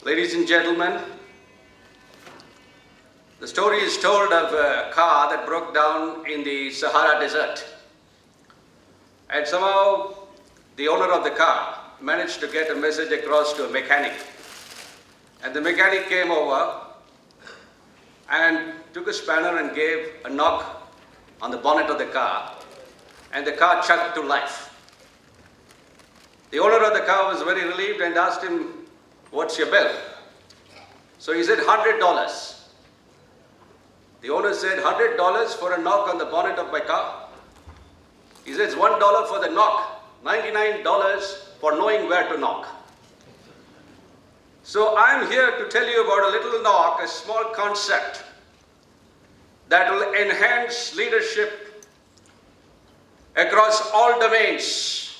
Ladies and gentlemen, the story is told of a car that broke down in the Sahara Desert. And somehow the owner of the car managed to get a message across to a mechanic. And the mechanic came over and took a spanner and gave a knock on the bonnet of the car, and the car chugged to life. The owner of the car was very relieved and asked him, "What's your bill?" So he said, $100. The owner said, $100 for a knock on the bonnet of my car? He said, it's $1 for the knock, $99 for knowing where to knock. So I'm here to tell you about a little knock, a small concept that will enhance leadership across all domains,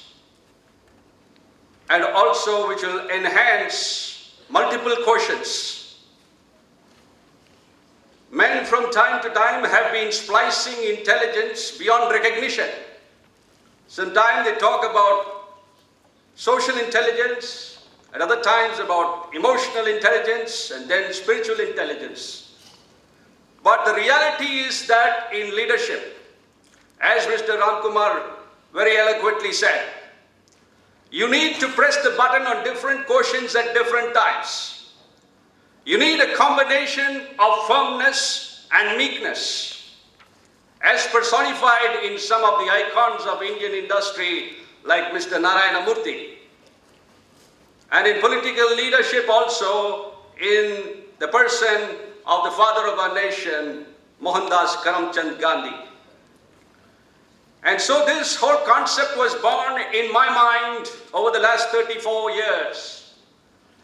and also which will enhance multiple quotients. Men from time to time have been splicing intelligence beyond recognition. Sometimes they talk about social intelligence, at other times about emotional intelligence, and then spiritual intelligence. But the reality is that in leadership, as Mr. Ramkumar very eloquently said, you need to press the button on different quotients at different times. You need a combination of firmness and meekness, as personified in some of the icons of Indian industry like Mr. Narayana Murthy. And in political leadership also in the person of the father of our nation, Mohandas Karamchand Gandhi. And so this whole concept was born in my mind over the last 34 years.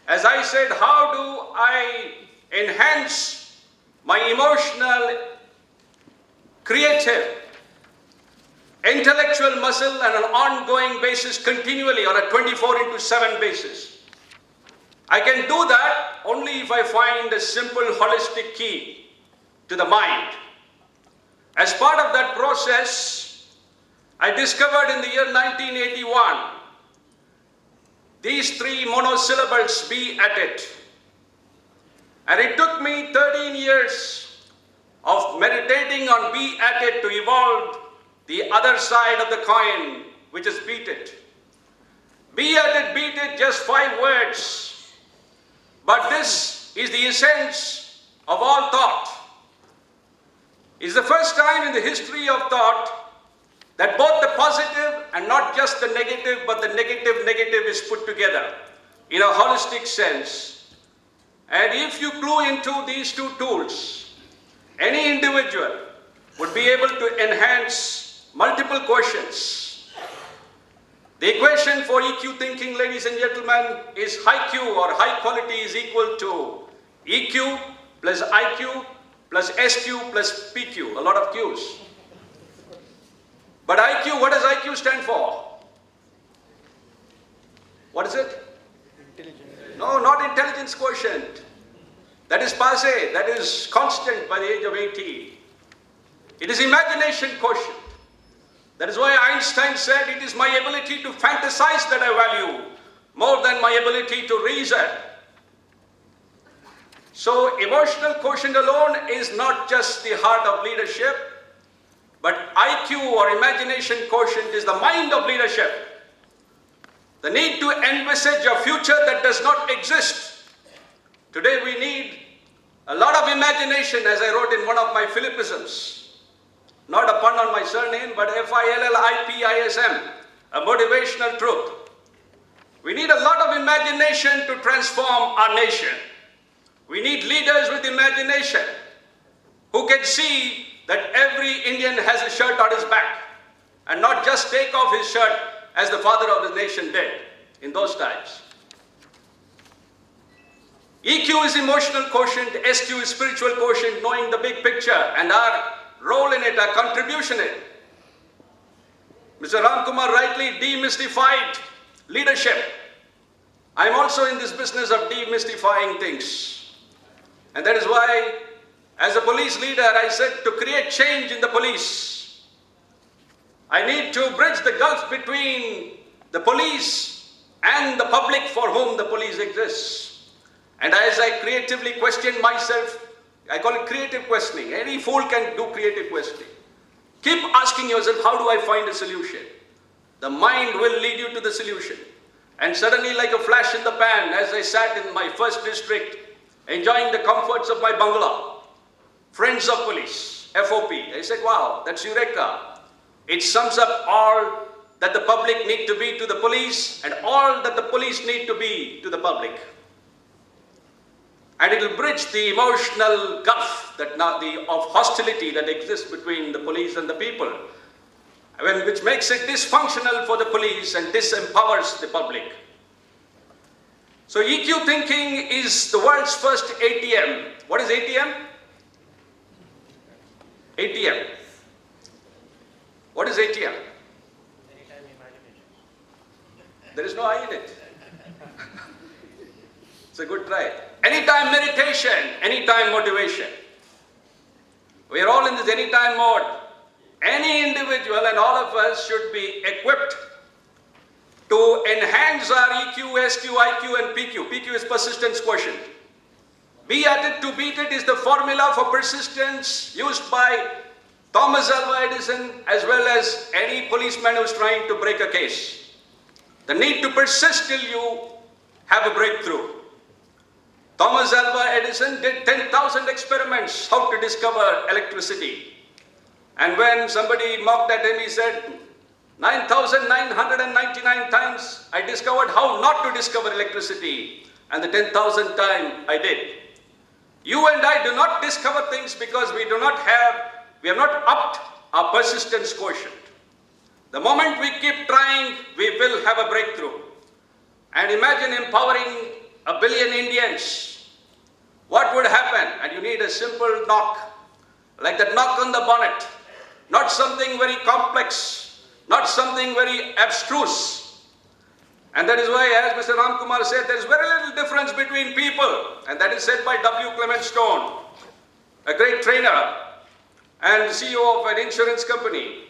As I said, how do I enhance my emotional, creative, intellectual muscle on an ongoing basis continually on a 24/7 basis? I can do that only if I find a simple holistic key to the mind. As part of that process, I discovered in the year 1981 these three monosyllables, "be at it." And it took me 13 years of meditating on "be at it" to evolve the other side of the coin, which is "beat it." Be at it, beat it, just 5 words. But this is the essence of all thought. It's the first time in the history of thought that both the positive and not just the negative, but the negative is put together in a holistic sense. And if you clue into these two tools, any individual would be able to enhance multiple quotients. The equation for EQ thinking, ladies and gentlemen, is high Q or high quality is equal to EQ plus IQ plus SQ plus PQ, a lot of Qs. But IQ, what does IQ stand for? What is it? Intelligence. No, not intelligence quotient. That is passé, that is constant by the age of 80. It is imagination quotient. That is why Einstein said, it is my ability to fantasize that I value more than my ability to reason. So emotional quotient alone is not just the heart of leadership, but IQ or imagination quotient is the mind of leadership. The need to envisage a future that does not exist. Today we need a lot of imagination, as I wrote in one of my Philippisms. Not a pun on my surname, but FILLIPISM, a motivational truth. We need a lot of imagination to transform our nation. We need leaders with imagination who can see that every Indian has a shirt on his back and not just take off his shirt as the father of the nation did in those times. EQ is emotional quotient, SQ is spiritual quotient, knowing the big picture and our role in it, our contribution in it. Mr. Ramkumar rightly demystified leadership. I'm also in this business of demystifying things. And that is why, as a police leader, I said to create change in the police, I need to bridge the gulf between the police and the public for whom the police exists. And as I creatively question myself, I call it creative questioning. Any fool can do creative questioning. Keep asking yourself, how do I find a solution? The mind will lead you to the solution. And suddenly, like a flash in the pan, as I sat in my first district, enjoying the comforts of my bungalow, friends of police, FOP, I said, wow, that's Eureka. It sums up all that the public need to be to the police and all that the police need to be to the public. And it will bridge the emotional gulf of hostility that exists between the police and the people, which makes it dysfunctional for the police and disempowers the public. So EQ thinking is the world's first ATM. What is ATM? ATM. What is ATM? Anytime imagination. There is no I in it. It's a good try. Anytime meditation, anytime motivation. We are all in this anytime mode. Any individual and all of us should be equipped to enhance our EQ, SQ, IQ and PQ. PQ is persistence quotient. Be at it to beat it is the formula for persistence used by Thomas Alva Edison as well as any policeman who's trying to break a case. The need to persist till you have a breakthrough. Thomas Alva Edison did 10,000 experiments how to discover electricity. And when somebody mocked at him, he said, 9,999 times I discovered how not to discover electricity, and the 10,000th time I did. You and I do not discover things because we have not upped our persistence quotient. The moment we keep trying, we will have a breakthrough. And imagine empowering 1 billion Indians. What would happen? And you need a simple knock, like that knock on the bonnet. Not something very complex, not something very abstruse. And that is why, as Mr. Ramkumar said, there is very little difference between people. And that is said by W. Clement Stone, a great trainer and CEO of an insurance company.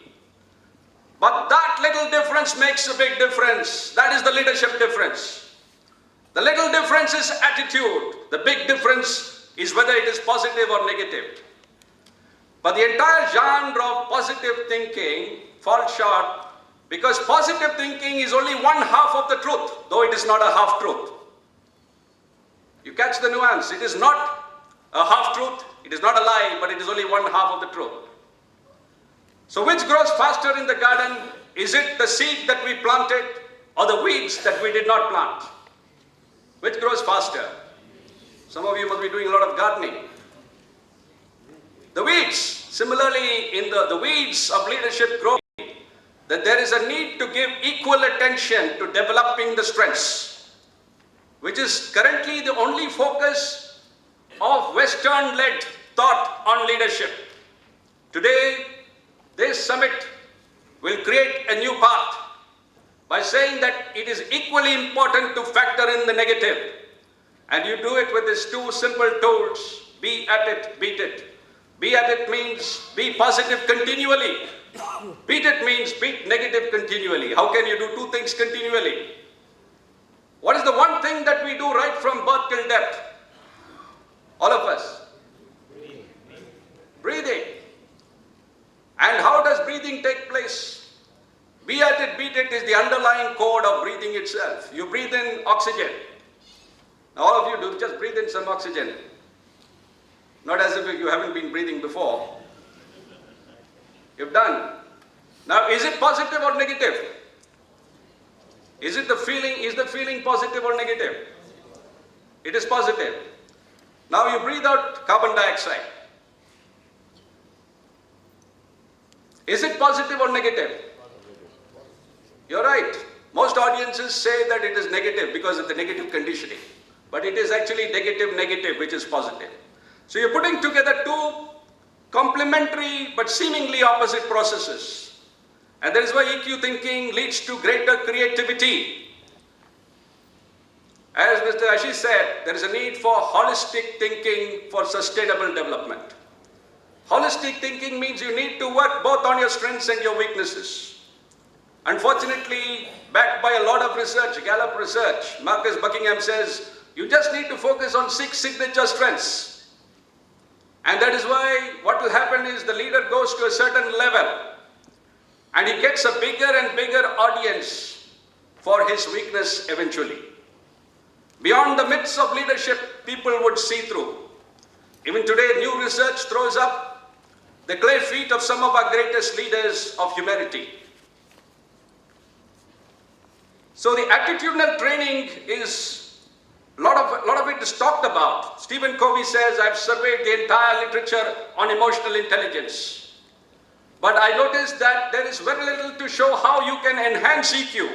But that little difference makes a big difference. That is the leadership difference. The little difference is attitude. The big difference is whether it is positive or negative. But the entire genre of positive thinking falls short because positive thinking is only one half of the truth, though it is not a half truth. You catch the nuance. It is not a half truth, it is not a lie, but it is only one half of the truth. So which grows faster in the garden? Is it the seed that we planted or the weeds that we did not plant? Which grows faster? Some of you must be doing a lot of gardening. The weeds, similarly in the weeds of leadership grow, that there is a need to give equal attention to developing the strengths, which is currently the only focus of Western-led thought on leadership. Today, this summit will create a new path by saying that it is equally important to factor in the negative. And you do it with these two simple tools: be at it, beat it. Be at it means be positive continually. Beat it means beat negative continually. How can you do two things continually? What is the one thing that we do right from birth till death? All of us. Breathing. And how does breathing take place? Be at it, beat it is the underlying code of breathing itself. You breathe in oxygen. All of you do just breathe in some oxygen. Not as if you haven't been breathing before. You've done. Now, is it positive or negative? Is the feeling positive or negative? It is positive. Now you breathe out carbon dioxide. Is it positive or negative? You're right. Most audiences say that it is negative because of the negative conditioning. But it is actually negative, which is positive. So you're putting together two complementary but seemingly opposite processes. And that is why EQ thinking leads to greater creativity. As Mr. Ashish said, there is a need for holistic thinking for sustainable development. Holistic thinking means you need to work both on your strengths and your weaknesses. Unfortunately, backed by a lot of research, Gallup research, Marcus Buckingham says You just need to focus on 6 signature strengths. And that is why what will happen is the leader goes to a certain level and he gets a bigger and bigger audience for his weakness eventually. Beyond the myths of leadership, people would see through. Even today, new research throws up the clay feet of some of our greatest leaders of humanity. So the attitudinal training is, a lot of it is talked about. Stephen Covey says, I've surveyed the entire literature on emotional intelligence. But I noticed that there is very little to show how you can enhance EQ.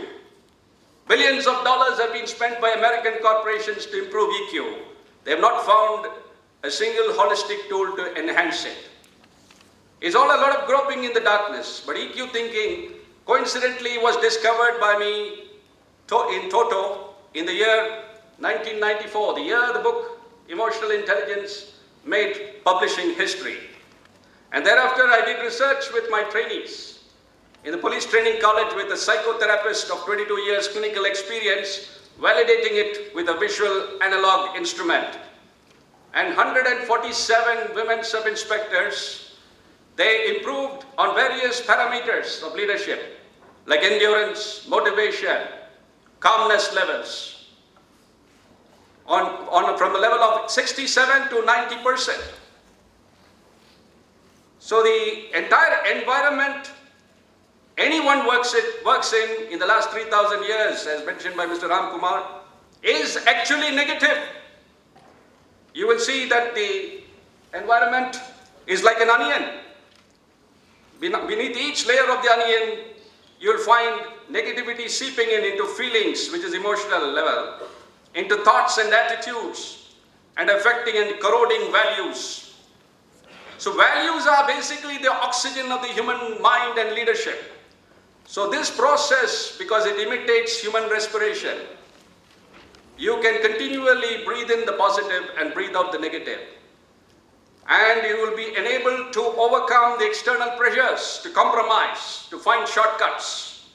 Billions of dollars have been spent by American corporations to improve EQ. They have not found a single holistic tool to enhance it. It's all a lot of groping in the darkness, but EQ thinking coincidentally was discovered by me in toto in the year 1994, the year the book Emotional Intelligence made publishing history. And thereafter I did research with my trainees in the police training college with a psychotherapist of 22 years clinical experience, validating it with a visual analog instrument. And 147 women sub-inspectors, they improved on various parameters of leadership, like endurance, motivation, calmness levels, from the level of 67 to 90%. So the entire environment anyone works in the last 3,000 years, as mentioned by Mr. Ram Kumar, is actually negative. You will see that the environment is like an onion. Beneath each layer of the onion, you will find negativity seeping in into feelings, which is emotional level, into thoughts and attitudes, and affecting and corroding values. So values are basically the oxygen of the human mind and leadership. So this process, because it imitates human respiration, you can continually breathe in the positive and breathe out the negative. And you will be enabled to overcome the external pressures, to compromise, to find shortcuts.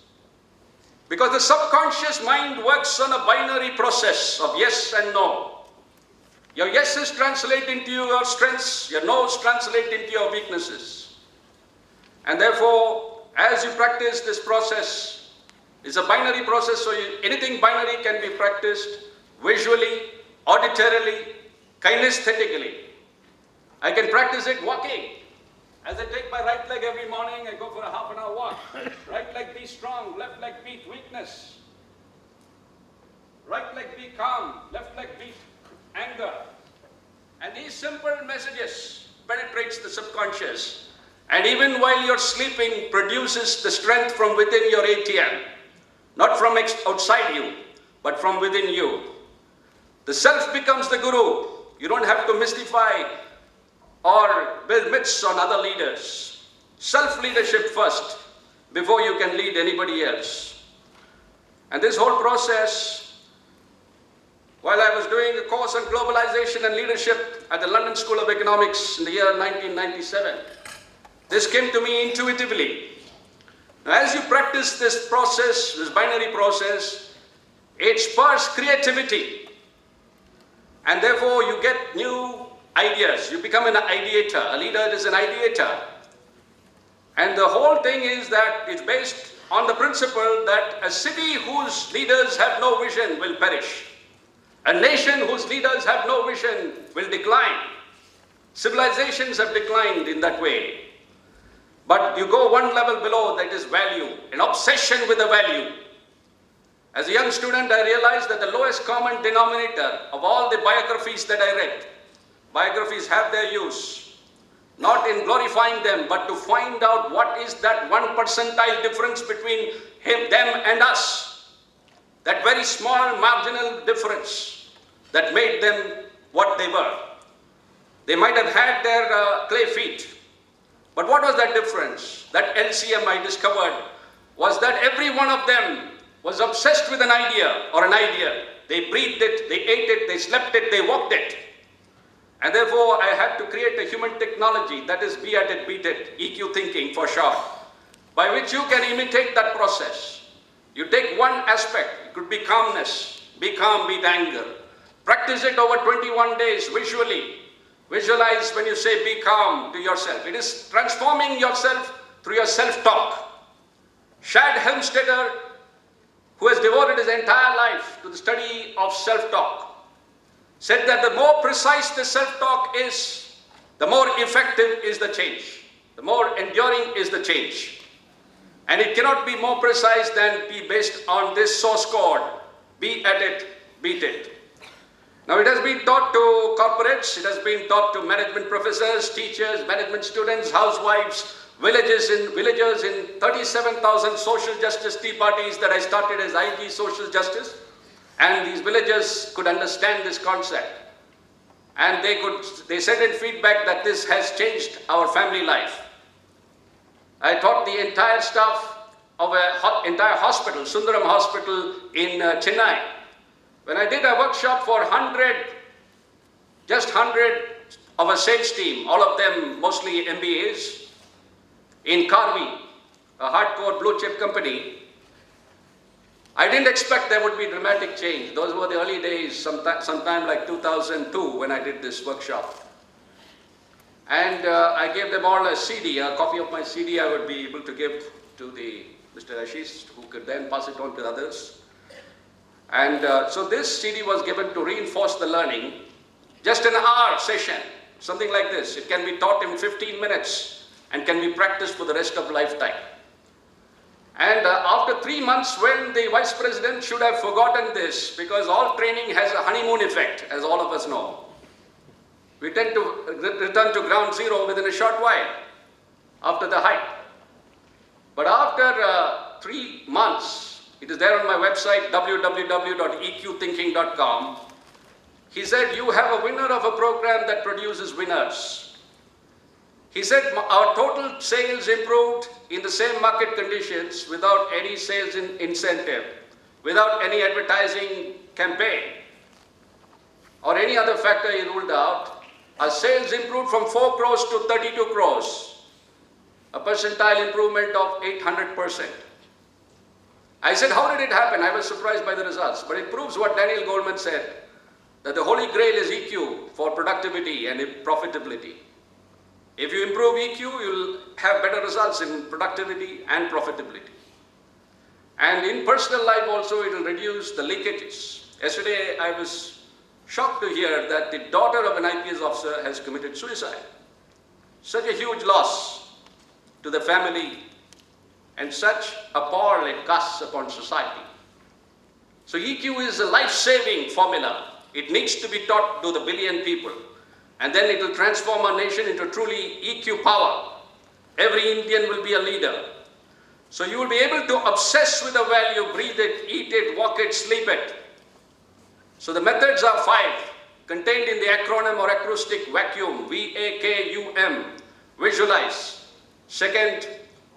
Because the subconscious mind works on a binary process of yes and no. Your yeses translate into your strengths, your no's translate into your weaknesses. And therefore, as you practice this process, it's a binary process, so anything binary can be practiced visually, auditorily, kinesthetically. I can practice it walking. As I take my right leg every morning, I go for a half-an-hour walk. Right leg be strong, left leg beat weakness. Right leg be calm, left leg beat anger. And these simple messages penetrates the subconscious. And even while you're sleeping, produces the strength from within your ATM. Not from outside you, but from within you. The self becomes the guru. You don't have to mystify or build myths on other leaders. Self-leadership first, before you can lead anybody else. And this whole process, while I was doing a course on globalization and leadership at the London School of Economics in the year 1997, this came to me intuitively. Now, as you practice this process, this binary process, it spurs creativity. And therefore, you get new ideas. You become an ideator. A leader is an ideator. And the whole thing is that it's based on the principle that a city whose leaders have no vision will perish. A nation whose leaders have no vision will decline. Civilizations have declined in that way. But you go one level below, that is value, an obsession with a value. As a young student, I realized that the lowest common denominator of all the biographies that I read, biographies have their use, not in glorifying them, but to find out what is that 1 percentile difference between them and us. That very small marginal difference that made them what they were. They might have had their clay feet, but what was that difference? That LCM I discovered was that every one of them was obsessed with an idea or an idea. They breathed it, they ate it, they slept it, they walked it. And therefore, I had to create a human technology, that is be at it, beat it, EQ thinking for short, by which you can imitate that process. You take one aspect, it could be calmness, be calm, beat anger. Practice it over 21 days visually. Visualize when you say be calm to yourself. It is transforming yourself through your self-talk. Shad Helmstetter, who has devoted his entire life to the study of self-talk, said that the more precise the self-talk is, the more effective is the change. The more enduring is the change. And it cannot be more precise than be based on this source code. Be at it, beat it. Now it has been taught to corporates, it has been taught to management professors, teachers, management students, housewives, villagers in 37,000 social justice tea parties that I started as IG social justice. And these villagers could understand this concept. And they sent in feedback that this has changed our family life. I taught the entire staff of an entire hospital, Sundaram Hospital in Chennai. When I did a workshop for just 100 of a sales team, all of them mostly MBAs, in Karvi, a hardcore blue chip company, I didn't expect there would be dramatic change. Those were the early days, sometime like 2002 when I did this workshop. And I gave them all a CD, a copy of my CD I would be able to give to Mr. Ashish, who could then pass it on to others. And so this CD was given to reinforce the learning. Just an hour session, something like this. It can be taught in 15 minutes and can be practiced for the rest of lifetime. And after 3 months, when the vice president should have forgotten this, because all training has a honeymoon effect, as all of us know. We tend to return to ground zero within a short while after the hype. But after 3 months, it is there on my website, www.eqthinking.com. He said, you have a winner of a program that produces winners. He said, our total sales improved in the same market conditions without any sales incentive, without any advertising campaign, or any other factor he ruled out. Our sales improved from 4 crores to 32 crores, a percentile improvement of 800%. I said, how did it happen? I was surprised by the results, but it proves what Daniel Goleman said, that the holy grail is EQ for productivity and profitability. If you improve EQ, you'll have better results in productivity and profitability. And in personal life also, it will reduce the leakages. Yesterday, I was shocked to hear that the daughter of an IPS officer has committed suicide. Such a huge loss to the family and such a pall it casts upon society. So EQ is a life-saving formula. It needs to be taught to the billion people. And then it will transform our nation into truly EQ power. Every Indian will be a leader. So you will be able to obsess with a value, breathe it, eat it, walk it, sleep it. So the methods are 5, contained in the acronym or acrostic vacuum, VAKUM, visualize. Second,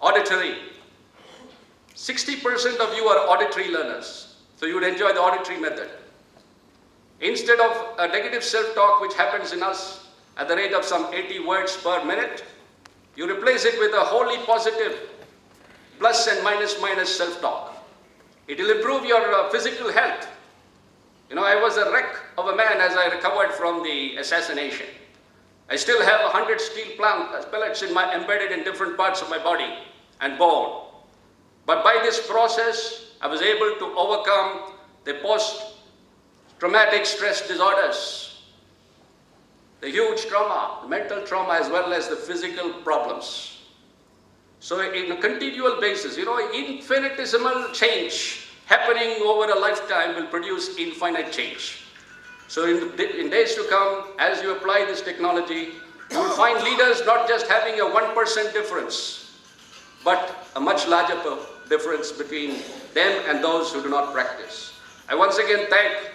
auditory. 60% of you are auditory learners, so you would enjoy the auditory method. Instead of a negative self-talk which happens in us at the rate of some 80 words per minute, you replace it with a wholly positive plus and minus self-talk. It will improve your physical health. You know, I was a wreck of a man as I recovered from the assassination. I still have 100 steel pellets embedded in different parts of my body and bone. But by this process, I was able to overcome the post-traumatic stress disorders, the huge trauma, the mental trauma, as well as the physical problems. So in a continual basis, you know, infinitesimal change happening over a lifetime will produce infinite change. So in days to come, as you apply this technology, you will find leaders not just having a 1% difference, but a much larger difference between them and those who do not practice. I once again thank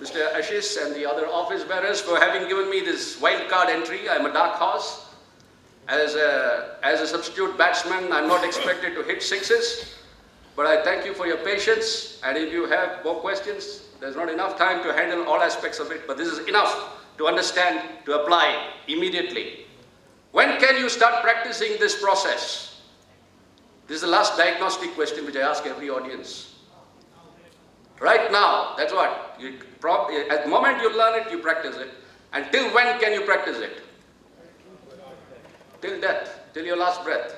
Mr. Ashish and the other office bearers for having given me this wild card entry. I'm a dark horse. As a substitute batsman, I'm not expected to hit sixes, but I thank you for your patience. And if you have more questions, there's not enough time to handle all aspects of it, but this is enough to understand, to apply immediately. When can you start practicing this process? This is the last diagnostic question which I ask every audience. Right now, that's what. At the moment you learn it, you practice it. And till when can you practice it? Till death, till your last breath.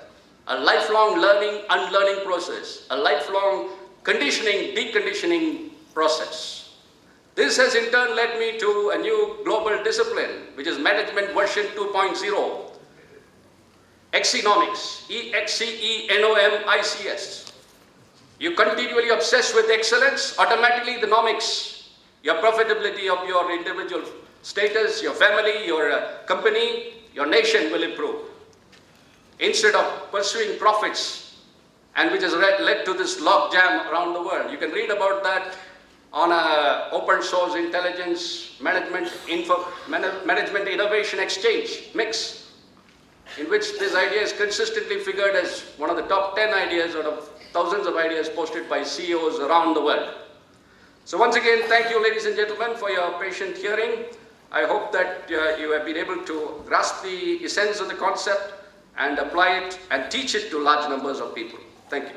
A lifelong learning, unlearning process. A lifelong conditioning, deconditioning process. This has in turn led me to a new global discipline, which is Management version 2.0. Exenomics, E-X-C-E-N-O-M-I-C-S. You continually obsess with excellence, automatically the nomics, your profitability of your individual status, your family, your company, your nation will improve. Instead of pursuing profits, and which has led to this log jam around the world. You can read about that on a open source intelligence management innovation exchange mix, in which this idea is consistently figured as one of the top 10 ideas out of thousands of ideas posted by CEOs around the world. So once again, thank you, ladies and gentlemen, for your patient hearing. I hope that you have been able to grasp the essence of the concept and apply it and teach it to large numbers of people. Thank you.